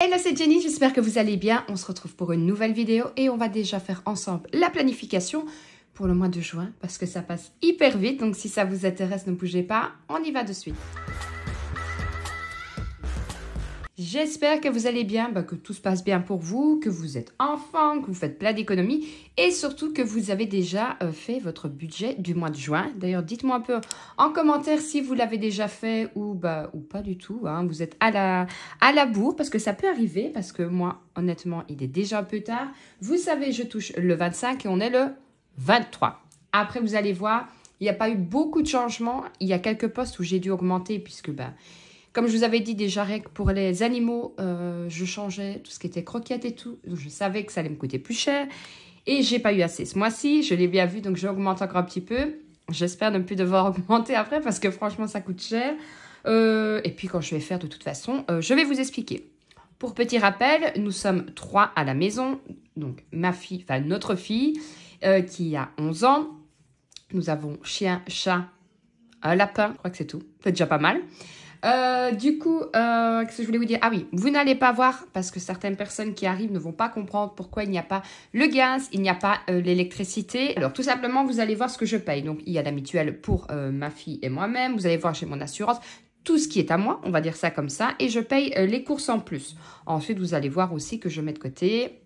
Hello, c'est Jenny, j'espère que vous allez bien. On se retrouve pour une nouvelle vidéo et on va déjà faire ensemble la planification pour le mois de juin parce que ça passe hyper vite. Donc si ça vous intéresse, ne bougez pas, on y va de suite. J'espère que vous allez bien, que tout se passe bien pour vous, que vous êtes en forme, que vous faites plein d'économies et surtout que vous avez déjà fait votre budget du mois de juin. D'ailleurs, dites-moi un peu en commentaire si vous l'avez déjà fait ou pas du tout. Hein. Vous êtes à la bourre parce que ça peut arriver parce que moi, honnêtement, il est déjà un peu tard. Vous savez, je touche le 25 et on est le 23. Après, vous allez voir, il n'y a pas eu beaucoup de changements. Il y a quelques postes où j'ai dû augmenter puisque comme je vous avais dit déjà, pour les animaux, je changeais tout ce qui était croquettes et tout. Donc, je savais que ça allait me coûter plus cher. Et j'ai pas eu assez ce mois-ci. Je l'ai bien vu, donc j'augmente encore un petit peu. J'espère ne plus devoir augmenter après parce que franchement, ça coûte cher. Et puis, quand je vais faire de toute façon, je vais vous expliquer. Pour petit rappel, nous sommes 3 à la maison. Donc, ma fille, enfin notre fille, qui a 11 ans. Nous avons chien, chat, un lapin. Je crois que c'est tout. C'est déjà pas mal. Qu'est-ce que je voulais vous dire? Ah oui, vous n'allez pas voir parce que certaines personnes qui arrivent ne vont pas comprendre pourquoi il n'y a pas le gaz, il n'y a pas l'électricité. Alors tout simplement, vous allez voir ce que je paye. Donc il y a la mutuelle pour ma fille et moi-même. Vous allez voir chez mon assurance. Tout ce qui est à moi, on va dire ça comme ça. Et je paye les courses en plus. Ensuite, vous allez voir aussi que je mets de côté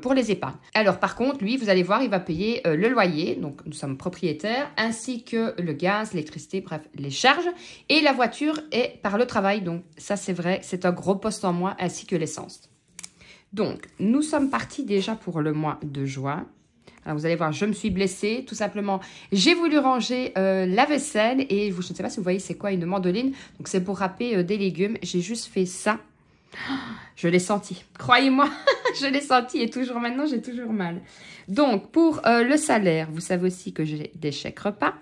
pour les épargnes. Alors par contre, lui, vous allez voir, il va payer le loyer, donc nous sommes propriétaires, ainsi que le gaz, l'électricité, bref, les charges. Et la voiture est par le travail, donc ça c'est vrai, c'est un gros poste en moins, ainsi que l'essence. Donc, nous sommes partis déjà pour le mois de juin. Alors, vous allez voir, je me suis blessée, tout simplement. J'ai voulu ranger la vaisselle et je ne sais pas si vous voyez c'est quoi une mandoline. Donc, c'est pour râper des légumes. J'ai juste fait ça. Je l'ai senti, croyez-moi, je l'ai senti et toujours maintenant, j'ai toujours mal. Donc, pour le salaire, vous savez aussi que j'ai des chèques repas.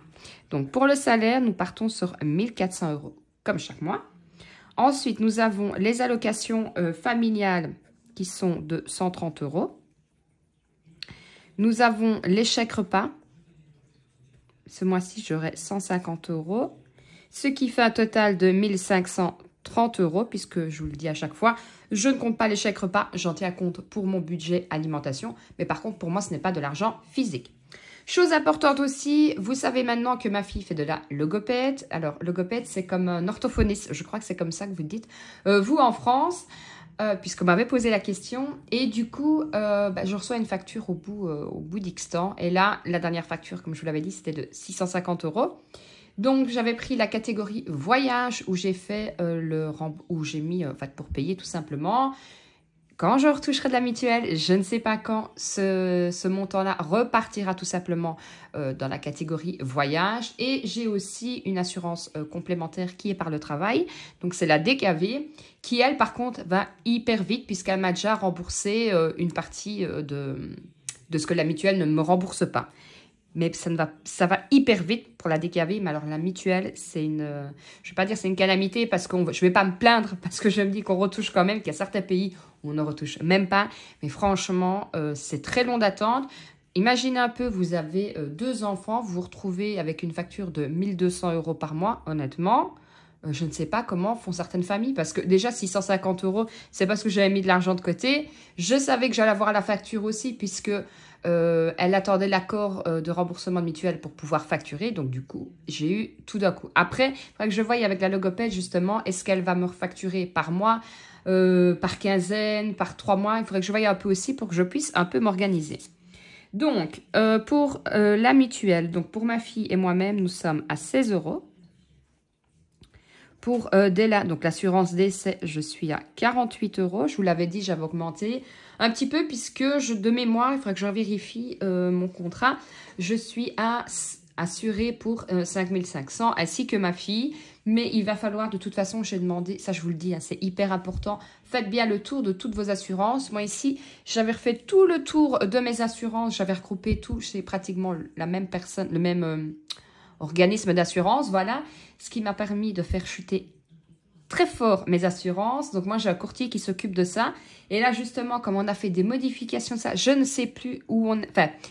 Donc, pour le salaire, nous partons sur 1 400 €, comme chaque mois. Ensuite, nous avons les allocations familiales qui sont de 130 €. Nous avons les chèques repas. Ce mois-ci, j'aurai 150 €, ce qui fait un total de 1 530 €, puisque je vous le dis à chaque fois, je ne compte pas les chèques repas, j'en tiens compte pour mon budget alimentation, mais par contre, pour moi, ce n'est pas de l'argent physique. Chose importante aussi, vous savez maintenant que ma fille fait de la logopède. Alors, logopède, c'est comme un orthophoniste, je crois que c'est comme ça que vous dites. Vous, en France, puisqu'on m'avait posé la question, et du coup, je reçois une facture au bout d'X temps, et là, la dernière facture, comme je vous l'avais dit, c'était de 650 €. Donc, j'avais pris la catégorie voyage où j'ai fait où j'ai mis, pour payer tout simplement. Quand je retoucherai de la mutuelle, je ne sais pas quand ce montant-là repartira tout simplement dans la catégorie voyage. Et j'ai aussi une assurance complémentaire qui est par le travail. Donc, c'est la DKV qui, elle, par contre, va hyper vite puisqu'elle m'a déjà remboursé une partie de ce que la mutuelle ne me rembourse pas. Mais ça va hyper vite pour la DKV. Mais alors, la mutuelle, je ne vais pas dire c'est une calamité parce que je ne vais pas me plaindre parce que je me dis qu'on retouche quand même, qu'il y a certains pays où on ne retouche même pas. Mais franchement, c'est très long d'attendre. Imaginez un peu, vous avez 2 enfants, vous vous retrouvez avec une facture de 1 200 € par mois, honnêtement. Je ne sais pas comment font certaines familles parce que déjà 650 €, c'est parce que j'avais mis de l'argent de côté. Je savais que j'allais avoir la facture aussi puisque elle attendait l'accord de remboursement de mutuelle pour pouvoir facturer. Donc du coup, j'ai eu tout d'un coup. Après, il faudrait que je voie avec la logopède justement, est-ce qu'elle va me refacturer par mois, par quinzaine, par 3 mois? Il faudrait que je voie un peu aussi pour que je puisse un peu m'organiser. Donc, pour la mutuelle, donc pour ma fille et moi-même, nous sommes à 16 €. Pour donc l'assurance décès, je suis à 48 €. Je vous l'avais dit, j'avais augmenté un petit peu puisque de mémoire, il faudrait que je vérifie mon contrat. Je suis assurée pour 5 500 ainsi que ma fille. Mais il va falloir, de toute façon, j'ai demandé, ça je vous le dis, hein, c'est hyper important. Faites bien le tour de toutes vos assurances. Moi ici, j'avais refait tout le tour de mes assurances. J'avais regroupé tout, c'est pratiquement la même personne, le même organisme d'assurance, voilà, ce qui m'a permis de faire chuter très fort mes assurances. Donc moi j'ai un courtier qui s'occupe de ça et là justement comme on a fait des modifications de ça, je ne sais plus où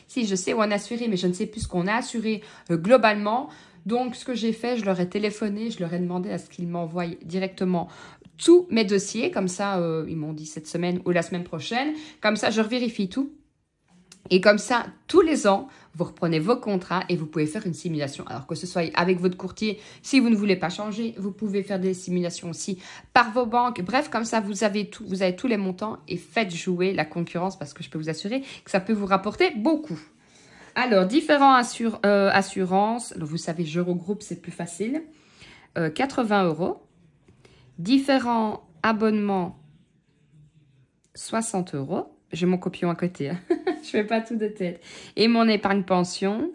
si je sais où on a assuré mais je ne sais plus ce qu'on a assuré globalement. Donc ce que j'ai fait, je leur ai téléphoné, je leur ai demandé à ce qu'ils m'envoient directement tous mes dossiers. Comme ça, ils m'ont dit cette semaine ou la semaine prochaine. Comme ça, je revérifie tout. Et comme ça, tous les ans, vous reprenez vos contrats et vous pouvez faire une simulation. Alors que ce soit avec votre courtier, si vous ne voulez pas changer, vous pouvez faire des simulations aussi par vos banques. Bref, comme ça, vous avez tous les montants et faites jouer la concurrence parce que je peux vous assurer que ça peut vous rapporter beaucoup. Alors, différents assurances. Donc, vous savez, je regroupe, c'est plus facile. 80 €. Différents abonnements, 60 €. J'ai mon copion à côté. Hein. Je fais pas tout de tête. Et mon épargne pension,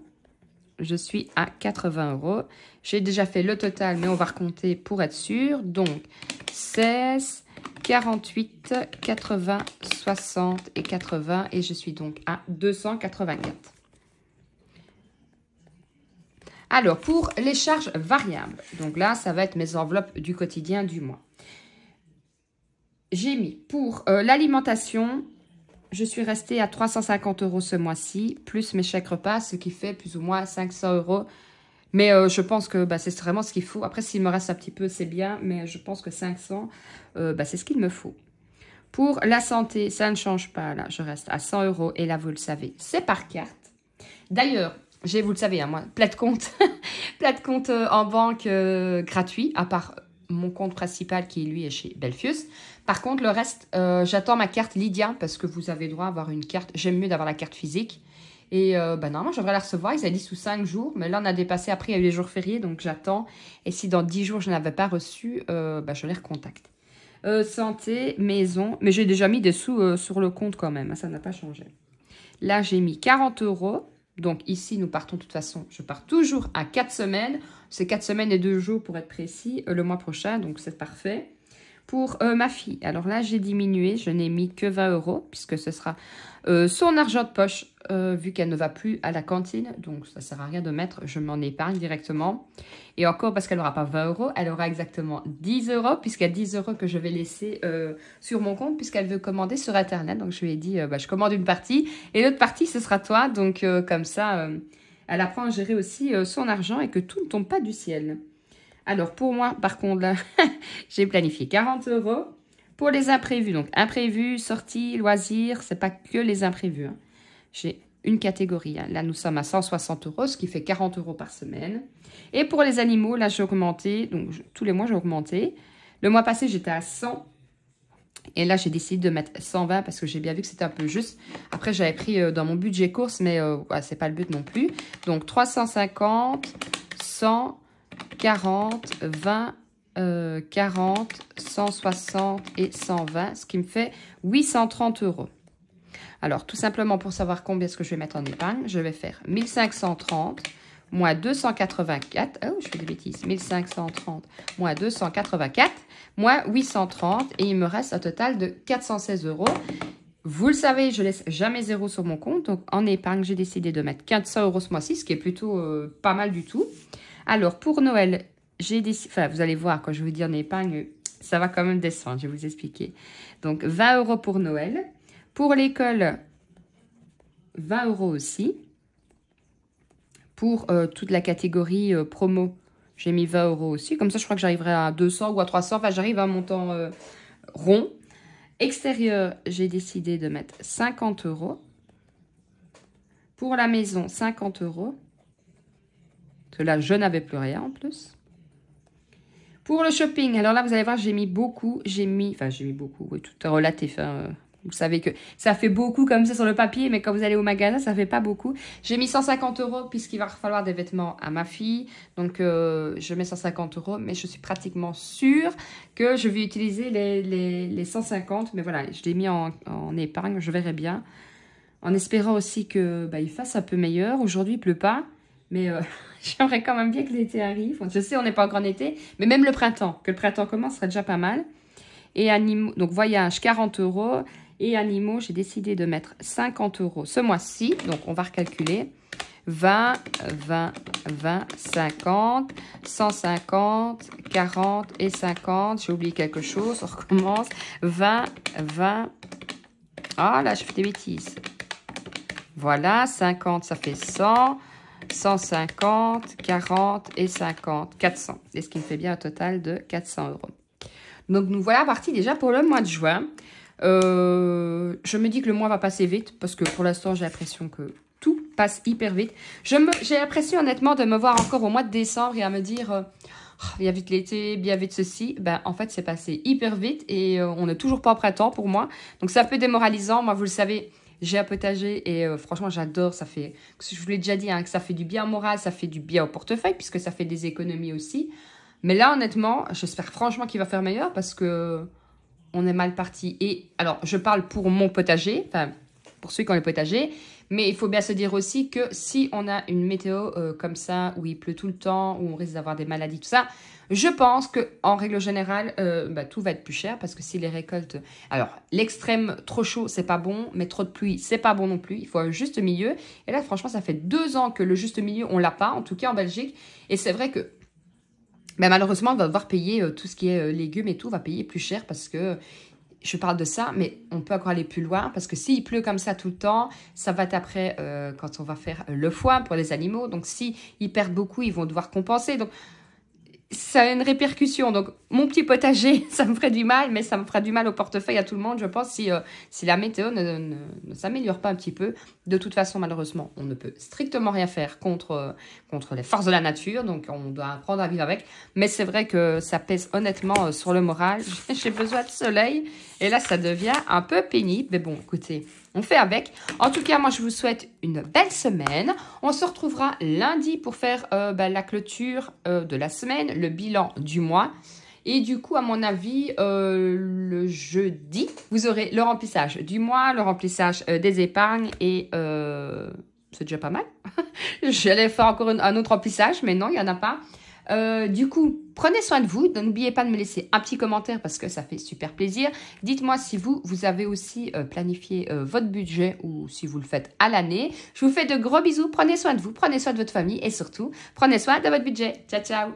je suis à 80 €. J'ai déjà fait le total, mais on va recompter pour être sûr. Donc, 16, 48, 80, 60 et 80. Et je suis donc à 284. Alors, pour les charges variables. Donc là, ça va être mes enveloppes du quotidien du mois. J'ai mis pour l'alimentation... Je suis restée à 350 € ce mois-ci, plus mes chèques repas, ce qui fait plus ou moins 500 €. Mais je pense que c'est vraiment ce qu'il faut. Après, s'il me reste un petit peu, c'est bien, mais je pense que 500, c'est ce qu'il me faut. Pour la santé, ça ne change pas. Là, je reste à 100 € et là, vous le savez, c'est par carte. D'ailleurs, vous le savez, hein, moi, plat de compte, plat de compte en banque gratuit, à part mon compte principal qui, lui, est chez Belfius. Par contre, le reste, j'attends ma carte Lydia parce que vous avez droit à avoir une carte. J'aime mieux d'avoir la carte physique. Et normalement, je devrais la recevoir. Ils avaient dit sous 5 jours. Mais là, on a dépassé. Après, il y a eu les jours fériés. Donc, j'attends. Et si dans 10 jours, je n'avais pas reçu, je les recontacte. Santé, maison. Mais j'ai déjà mis des sous sur le compte quand même. Hein, ça n'a pas changé. Là, j'ai mis 40 €. Donc, ici, nous partons de toute façon. Je pars toujours à 4 semaines. C'est 4 semaines et 2 jours pour être précis. Le mois prochain. Donc, c'est parfait. Pour ma fille, alors là, j'ai diminué. Je n'ai mis que 20 € puisque ce sera son argent de poche vu qu'elle ne va plus à la cantine. Donc, ça ne sert à rien de mettre. Je m'en épargne directement. Et encore, parce qu'elle n'aura pas 20 €, elle aura exactement 10 € puisqu'il y a 10 € que je vais laisser sur mon compte puisqu'elle veut commander sur Internet. Donc, je lui ai dit, je commande une partie et l'autre partie, ce sera toi. Donc, comme ça, elle apprend à gérer aussi son argent et que tout ne tombe pas du ciel. Alors, pour moi, par contre, là, j'ai planifié 40 € pour les imprévus. Donc, imprévus, sorties, loisirs, c'est pas que les imprévus. Hein. J'ai une catégorie. Hein. Là, nous sommes à 160 €, ce qui fait 40 € par semaine. Et pour les animaux, là, j'ai augmenté. Donc, tous les mois, j'ai augmenté. Le mois passé, j'étais à 100. Et là, j'ai décidé de mettre 120 parce que j'ai bien vu que c'était un peu juste. Après, j'avais pris dans mon budget course, mais c'est pas le but non plus. Donc, 350, 100... 40, 20, 40, 160 et 120, ce qui me fait 830 €. Alors, tout simplement pour savoir combien est-ce que je vais mettre en épargne, je vais faire 1530 moins 284. Oh, je fais des bêtises. 1530 moins 284 moins 830 et il me reste un total de 416 €. Vous le savez, je laisse jamais zéro sur mon compte. Donc, en épargne, j'ai décidé de mettre 400 € ce mois-ci, ce qui est plutôt pas mal du tout. Alors, pour Noël, j'ai décidé... Enfin, vous allez voir, quand je vous dis en épargne, ça va quand même descendre. Je vais vous expliquer. Donc, 20 € pour Noël. Pour l'école, 20 € aussi. Pour toute la catégorie promo, j'ai mis 20 € aussi. Comme ça, je crois que j'arriverai à 200 ou à 300. Enfin, j'arrive à un montant rond. Extérieur, j'ai décidé de mettre 50 €. Pour la maison, 50 €. Parce que là, je n'avais plus rien en plus. Pour le shopping, alors là, vous allez voir, j'ai mis beaucoup. Enfin, j'ai mis beaucoup, oui, tout est relatif. Hein. Vous savez que ça fait beaucoup comme ça sur le papier, mais quand vous allez au magasin, ça fait pas beaucoup. J'ai mis 150 € puisqu'il va falloir des vêtements à ma fille. Donc, je mets 150 €, mais je suis pratiquement sûre que je vais utiliser les 150. Mais voilà, je l'ai mis en épargne, je verrai bien. En espérant aussi que il fasse un peu meilleur. Aujourd'hui, il pleut pas. Mais j'aimerais quand même bien que l'été arrive. Je sais, on n'est pas encore en été. Mais même le printemps. Que le printemps commence serait déjà pas mal. Et animaux, donc voyage, 40 €. Et animaux, j'ai décidé de mettre 50 € ce mois-ci. Donc, on va recalculer. 20, 20, 20, 50, 150, 40 et 50. J'ai oublié quelque chose. On recommence. 20, 20. Ah, là, je fais des bêtises. Voilà, 50, ça fait 100. 150, 40 et 50, 400. Et ce qui me fait bien un total de 400 €. Donc, nous voilà partis déjà pour le mois de juin. Je me dis que le mois va passer vite parce que pour l'instant, j'ai l'impression que tout passe hyper vite. J'ai l'impression honnêtement de me voir encore au mois de décembre et à me dire bien vite l'été, bien vite ceci. Ben, en fait, c'est passé hyper vite et on n'est toujours pas au printemps pour moi. Donc, c'est un peu démoralisant. Moi, vous le savez, j'ai un potager et franchement, j'adore. Ça fait, je vous l'ai déjà dit, hein, que ça fait du bien au moral, ça fait du bien au portefeuille puisque ça fait des économies aussi. Mais là, honnêtement, j'espère franchement qu'il va faire meilleur parce que on est mal parti. Et alors, je parle pour mon potager, enfin, pour ceux qui ont les potagers. Mais il faut bien se dire aussi que si on a une météo comme ça, où il pleut tout le temps, où on risque d'avoir des maladies, tout ça, je pense qu'en règle générale, tout va être plus cher parce que si les récoltes... Alors, l'extrême trop chaud, c'est pas bon, mais trop de pluie, c'est pas bon non plus. Il faut un juste milieu. Et là, franchement, ça fait 2 ans que le juste milieu, on l'a pas, en tout cas en Belgique. Et c'est vrai que malheureusement, on va devoir payer tout ce qui est légumes et tout, on va payer plus cher parce que... Je parle de ça, mais on peut encore aller plus loin parce que s'il pleut comme ça tout le temps, ça va être après quand on va faire le foin pour les animaux. Donc, s'ils perdent beaucoup, ils vont devoir compenser. Donc, ça a une répercussion. Donc, mon petit potager, ça me ferait du mal, mais ça me ferait du mal au portefeuille à tout le monde, je pense, si la météo ne s'améliore pas un petit peu. De toute façon, malheureusement, on ne peut strictement rien faire contre les forces de la nature. Donc, on doit apprendre à vivre avec. Mais c'est vrai que ça pèse honnêtement sur le moral. J'ai besoin de soleil. Et là, ça devient un peu pénible. Mais bon, écoutez, on fait avec. En tout cas, moi, je vous souhaite une belle semaine. On se retrouvera lundi pour faire la clôture de la semaine, le bilan du mois. Et du coup, à mon avis, le jeudi, vous aurez le remplissage du mois, le remplissage des épargnes et c'est déjà pas mal. J'allais faire encore un autre remplissage, mais non, il n'y en a pas. Du coup, prenez soin de vous. N'oubliez pas de me laisser un petit commentaire parce que ça fait super plaisir. Dites-moi si vous avez aussi planifié votre budget ou si vous le faites à l'année. Je vous fais de gros bisous. Prenez soin de vous, prenez soin de votre famille et surtout, prenez soin de votre budget. Ciao, ciao!